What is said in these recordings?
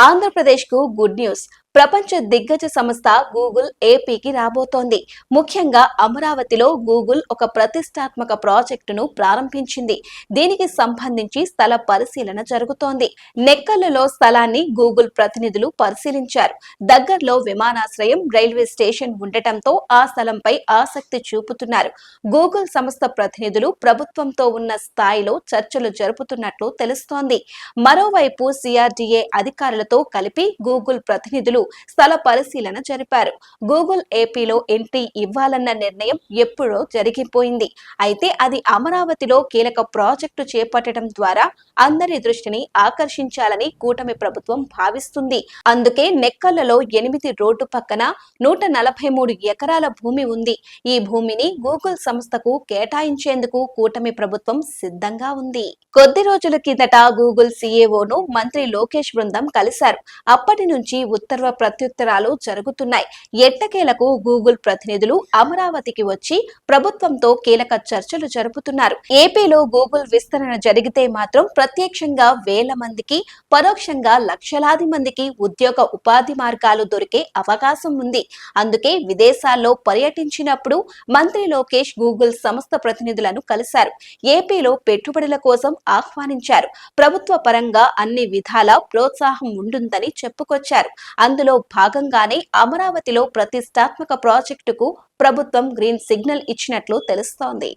ఆంధ్రప్రదేశ్కు good news. ప్రపంచ దిగ్గజ సంస్థ గూగుల్ ఏపీకి రాబోతోంది. ముఖ్యంగా అమరావతిలో గూగుల్ ఒక ప్రతిష్టాత్మక ప్రాజెక్టును ప్రారంభించింది. దీనికి సంబంధించి స్థల పరిశీలన జరుగుతోంది. నెక్కల్లులో స్థలాన్ని గూగుల్ ప్రతినిధులు పరిశీలించారు. దగ్గరలో విమానాశ్రయం, రైల్వే స్టేషన్ ఉండటంతో ఆ స్థలంపై ఆసక్తి చూపుతున్నారు. గూగుల్ సంస్థ ప్రతినిధులు ప్రభుత్వంతో ఉన్న స్థాయిలో చర్చలు జరుపుతున్నట్లు తెలుస్తోంది. మరోవైపు సిఆర్డీఏ అధికారులతో కలిపి గూగుల్ ప్రతినిధులు స్థల పరిశీలన జరిపారు. గూగుల్ ఏపీలో ఎంట్రీ ఇవ్వాలన్న నిర్ణయం ఎప్పుడో జరిగిపోయింది. అయితే అది అమరావతిలో కీలక ప్రాజెక్టు చేపట్టడం ద్వారా అందరి దృష్టిని ఆకర్షించాలని కూటమి ప్రభుత్వం భావిస్తుంది. అందుకే నెక్కల్లలో 8 రోడ్డు పక్కన 143 ఎకరాల భూమి ఉంది. ఈ భూమిని గూగుల్ సంస్థకు కేటాయించేందుకు కూటమి ప్రభుత్వం సిద్ధంగా ఉంది. కొద్ది రోజుల కిందట గూగుల్ సీఈఓను మంత్రి లోకేష్ బృందం కలిశారు. అప్పటి నుంచి ఉత్తర్వ ప్రత్యుత్తరాలు జరుగుతున్నాయి. ఎట్టకేలకు గూగుల్ ప్రతినిధులు అమరావతికి వచ్చి ప్రభుత్వంతో కీలక చర్చలు జరుపుతున్నారు. ఏపీలో గూగుల్ విస్తరణ జరిగితే మాత్రం ప్రత్యక్షంగా వేల మందికి, పరోక్షంగా లక్షలాది మందికి ఉద్యోగ ఉపాధి మార్గాలు దొరికే అవకాశం ఉంది. అందుకే విదేశాల్లో పర్యటించినప్పుడు మంత్రి లోకేష్ గూగుల్ సంస్థ ప్రతినిధులను కలిశారు. ఏపీలో పెట్టుబడుల కోసం ఆహ్వానించారు. ప్రభుత్వ పరంగా అన్ని విధాల ప్రోత్సాహం ఉంటుందని చెప్పుకొచ్చారు. అందులో భాగంగానే అమరావతిలో ప్రతిష్టాత్మక ప్రాజెక్టుకు ప్రభుత్వం గ్రీన్ సిగ్నల్ ఇచ్చినట్లు తెలుస్తోంది.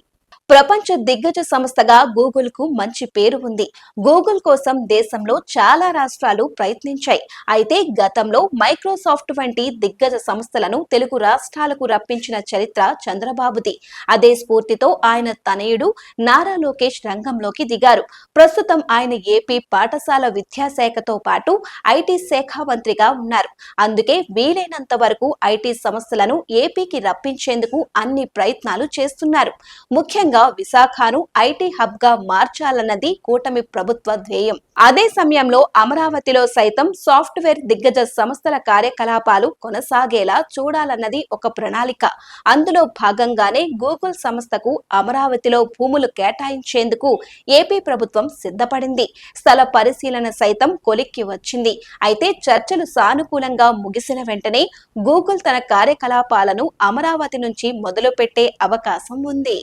ప్రపంచ దిగ్గజ సంస్థగా గూగుల్ కు మంచి పేరు ఉంది. గూగుల్ కోసం దేశంలో చాలా రాష్ట్రాలు ప్రయత్నించాయి. అయితే గతంలో మైక్రోసాఫ్ట్ వంటి దిగ్గజ సంస్థలను తెలుగు రాష్ట్రాలకు రప్పించిన చరిత్ర చంద్రబాబుది. అదే స్ఫూర్తితో ఆయన తనయుడు నారా లోకేష్ రంగంలోకి దిగారు. ప్రస్తుతం ఆయన ఏపీ పాఠశాల విద్యాశాఖతో పాటు ఐటీ శాఖ మంత్రిగా ఉన్నారు. అందుకే వీలైనంత వరకు ఐటీ సంస్థలను ఏపీకి రప్పించేందుకు అన్ని ప్రయత్నాలు చేస్తున్నారు. ముఖ్యంగా విశాఖను ఐటీ హబ్ గా మార్చాలన్నది కూటమి ప్రభుత్వ ధ్యేయం. అదే సమయంలో అమరావతిలో సైతం సాఫ్ట్వేర్ దిగ్గజ సంస్థల కార్యకలాపాలు కొనసాగేలా చూడాలన్నది ఒక ప్రణాళిక. అందులో భాగంగానే గూగుల్ సంస్థకు అమరావతిలో భూములు కేటాయించేందుకు ఏపీ ప్రభుత్వం సిద్ధపడింది. స్థల పరిశీలన సైతం కొలిక్కి వచ్చింది. అయితే చర్చలు సానుకూలంగా ముగిసిన వెంటనే గూగుల్ తన కార్యకలాపాలను అమరావతి నుంచి మొదలుపెట్టే అవకాశం ఉంది.